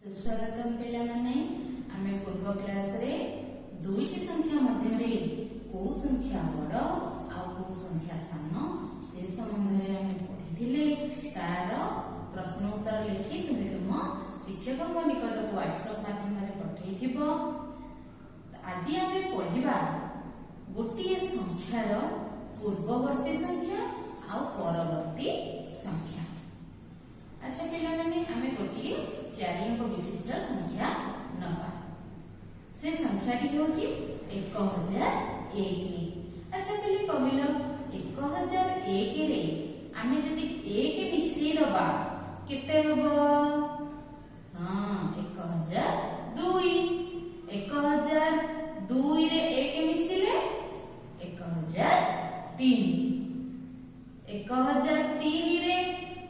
सुस्वागतम पिला माने आमे पूर्व क्लास रे दुईटी संख्या मध्य रे को संख्या बड़ आ को संख्या सान से संबंध रे आमे पढिथिले तार प्रश्न उत्तर लिखि तुमे तुम शिक्षक निकट को व्हाट्सएप माध्यम रे पठेइथिबो। आज आमे पढिबा गोटिए संख्यार पूर्ववर्ती संख्या आ परवर्ती संख्या। अच्छा पिला माने आमे गोटिए 4 अंक विशिष्ट संख्या नबा। से संख्याटी होची 1001। अच्छा पिले कहिलो 1001 रे आमे जदी 1 मिसई दबा केते हबो? हां 1002। 1002 रे 1 मिसिले 1003। 1003 रे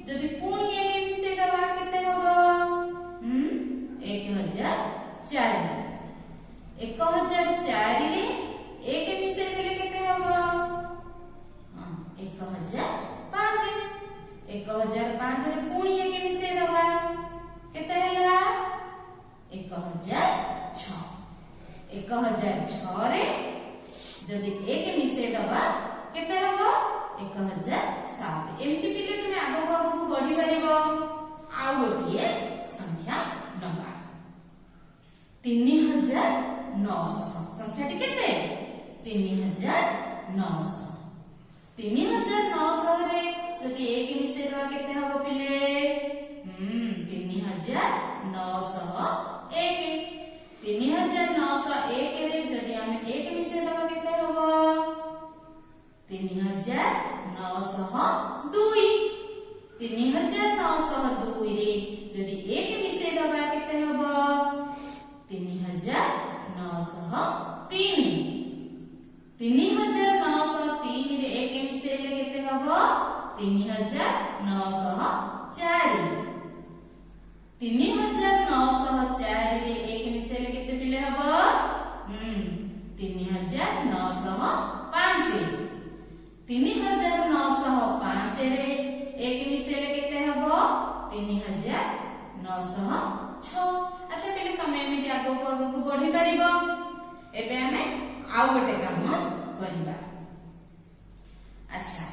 जदी पुणी 1 मिसई दबा केते हबो? 1004। 1004 रे 1 मिसई देले केते हबो? हां 1005। 1005 रे पुणी 1 मिसई दबा केते हैला? 1006। 1006 रे जदी 1 मिसई दबा केते हबो? 1007। एमती पिले तुमे आगो आगो बढ़ी परिबो। आ गोटिए संख्या नबा 3900। संख्याटी केते? 3900। 3900 रे जदी 1 मिसई दबा केते हबो पिले? 3901। 3901 रे जदी आमे 1 मिसई दबा केते हबो? 3902। 3902 रे जदी 1 मिसई दबा केते हबो? 3903। 3903 रे 1 मिसई ले केते हबो? 3904। 3904 रे 1 मिसई ले केते पिले हबो? 3905। 3905 रे 1 मिसई ले केते हबो? 3906। अच्छा पिले तमे एमिति आगो आगो बढ़ी परिबो। एबे हमें आउ गोटे काम करिबा। अच्छा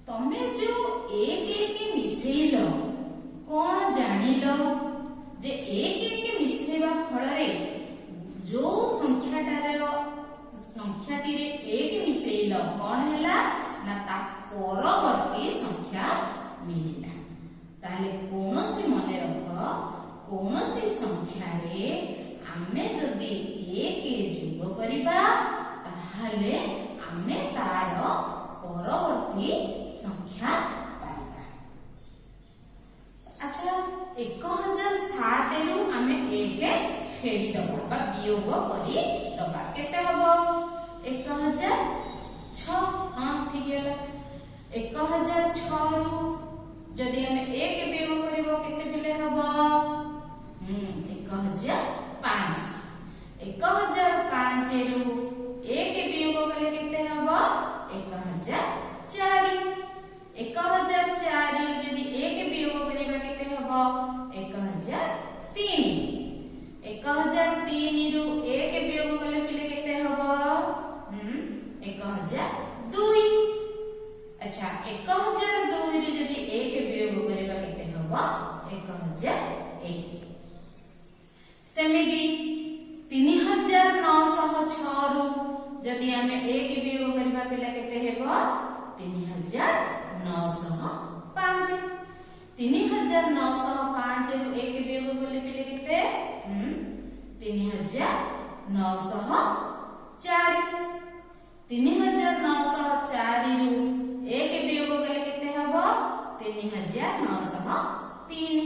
तमे जो 1 मिसईलो कोन जानिलो जे 1 मिसईबा फल रे जो संख्याटी रे 1 मिसईलो कोन हैला ना ता परवर्ती संख्या मिलिला। ताले कोनोसी मने रख कोनोसी संख्या रे आमे जदी 1 जोग करिबा ताहाले आमे तार परवर्ती संख्या पाइबा। अच्छा 1007 रु आमे 1 फेडी दबा बा वियोग करी दबा केते हबो? 1006। हां ठीक हैला। 1006 रु जदी आमे 1 वियोग करिवो केते पिले हबो? 1005। 1005 रु 1 वियोग कले केते हबो? 1004। 1004 रु जदी 1 वियोग करिबा केते हबो? 1003। 1003 रु 1 वियोग कले पिले केते हबो? 1002। अच्छा 1002 रु जदी 1 वियोग करिबा केते हबो? 1001। सेमिति 3906 रु जदी आमे 1 वियोग करिबा पिला केते हेबो? 3905। 3905 रु 1 वियोग कले पिले केते? 3904। 3904 रु 1 वियोग कले केते हबो? 3903।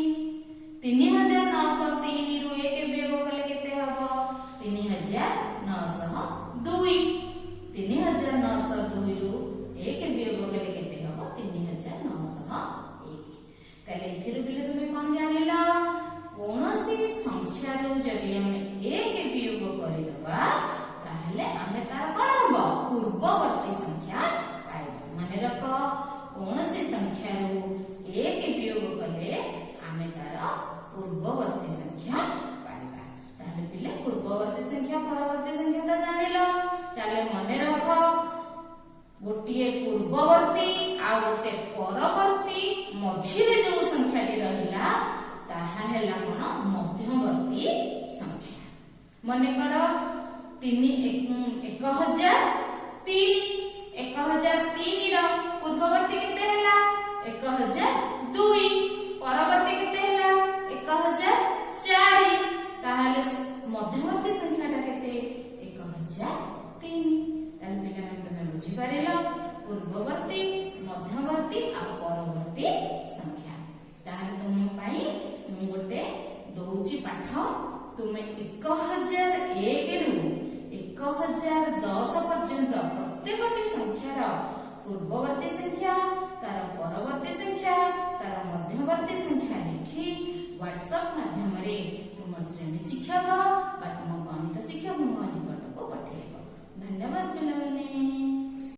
3903 रु 1 वियोग कले केते हबो? 3902। 3902 रु 1 वियोग कले केते हबो? 3901। ताले इथिरु बिले तुमे कोन जानिला? कोनोसी संख्या रु जदी हमें 1 वियोग करि दबा ताहले आमे तार कोन हबो? पूर्ववर्ती संख्या पाइबा। माने रखो कोनोसी संख्या रु 1 वियोग कले आमे तार पूर्ववर्ती संख्या ମନେକର 1003 ର ପୂର୍ବବର୍ତ୍ତୀ କେତେ ହେଲା 1002 ପରବର୍ତ୍ତୀ କେତେ ହେଲା 1004 ତାହେଲେ ମଧ୍ୟବର୍ତ୍ତୀ ସଂଖ୍ୟାଟା କେତେ 1003 ତାହେଲେ ପିଲାମାନେ ତମେ ବୁଝିପାରିଲ ପୂର୍ବବର୍ତ୍ତୀ ମଧ୍ୟବର୍ତ୍ତୀ ଆଉ ପରବର୍ତ୍ତୀ ସଂଖ୍ୟା ତାହେଲେ ତୁମ ପାଇଁ ମୁଁ ଗୋଟେ ଦଉଛି ପାଠ ତୁମେ 1001 ରୁ 1010 ପର୍ଯ୍ୟନ୍ତ ପ୍ରତ୍ୟେକଟି ସଂଖ୍ୟାର ପୂର୍ବବର୍ତ୍ତୀ ସଂଖ୍ୟା ତାର ପରବର୍ତ୍ତୀ ସଂଖ୍ୟା ତାର ମଧ୍ୟବର୍ତ୍ତୀ ସଂଖ୍ୟା ଲେଖି WhatsApp ମାଧ୍ୟମରେ